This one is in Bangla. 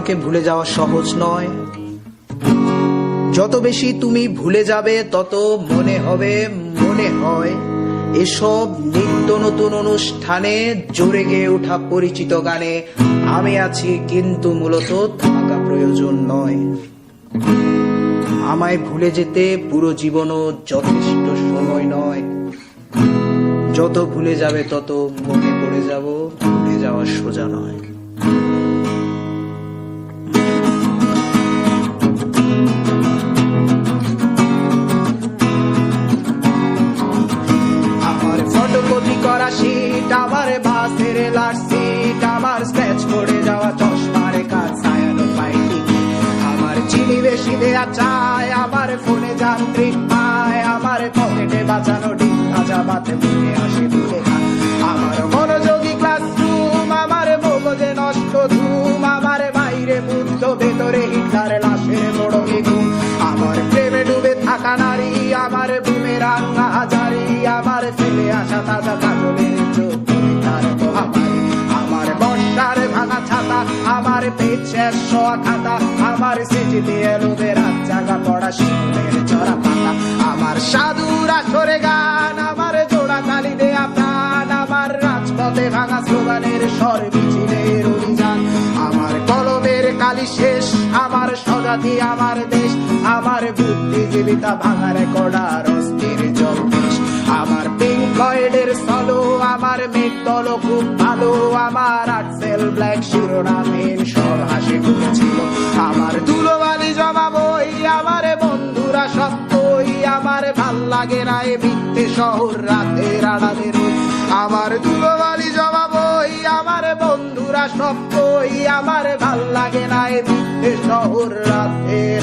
তোমাকে ভুলে যাওয়া সহজ নয়। যত বেশি তুমি ভুলে যাবে তত মনে হয় এসব নিত্য নতুন অনুষ্ঠানে জোরে গেয়ে ওঠা পরিচিত গানে আমি আছি, কিন্তু মূলত থাকা প্রয়োজন নয়। আমায় ভুলে যেতে পুরো জীবনও যথেষ্ট সময় নয়। যত ভুলে যাবে তত মনে পড়ে যাব, ভুলে যাওয়া সোজা নয়। আমার ফটোকপি করা শীট, আমার বাসের লাস্ট সিট, আমার স্ক্র্যাচ করে যাওয়া চশমার কাজ ছায়ানো পাইনি, আমার চিনি বেশি দেয়া চায়, আমার ফোনে যান্ত্রিক পায়, আমার পকেটে বাঁচানো ডিম ভাজা ভাতে মুখে আসে দূরে খান, আমার মনোযোগী ক্লাসরুম, আমার মগজে নষ্ট ধুম, আমার বাইরে বুদ্ধ ভেতরে হিটলার লাশের বড় ঘুম, আমার প্রেমে ডুবে থাকা নারী, আমার বুমেরাং হাজারি, আমার ফেলে আসা তাজা কাজলের চোখ তার মহামারী, আমার বর্ষার ভাঙা ছাতা, আমার পেট শেষ হওয়া খাতা, আমার সিজিতে এলোবে রাত জাগা পড়া শিশুদের চড়া পাতা, আমার সাধুর আসরে গান, আমার জোড়া তালি দেয়া প্রাণ, আমার রাজপথে ভাঙা স্লোগানের স্বর মিছিলের অভিযান, আমার কলমের কালি শেষ, আমার স্বজাতি, আমার দেশ, আমার বুদ্ধিজীবিতা ভাঙা রেকর্ডার অস্থির জলদেশ, আমার পিঙ্ক ফ্লয়েডের সলো, আমার মেঘ দল খুব ভালো, আমার আর্টসেল ব্ল্যাক শিরোনামহীন সব হাসি খুঁজেছিল, আমার ধুলোবালি জমা বই, আমার বন্ধুরা সত্যই, আমার ভাল লাগে না এ মিথ্যে শহর রাতের আড়ালে রই, আমার ধুলোবালি জমা বই, আমার বন্ধুরা সত্যই, আমার ভাল লাগে না এ মিথ্যে শহর রাতের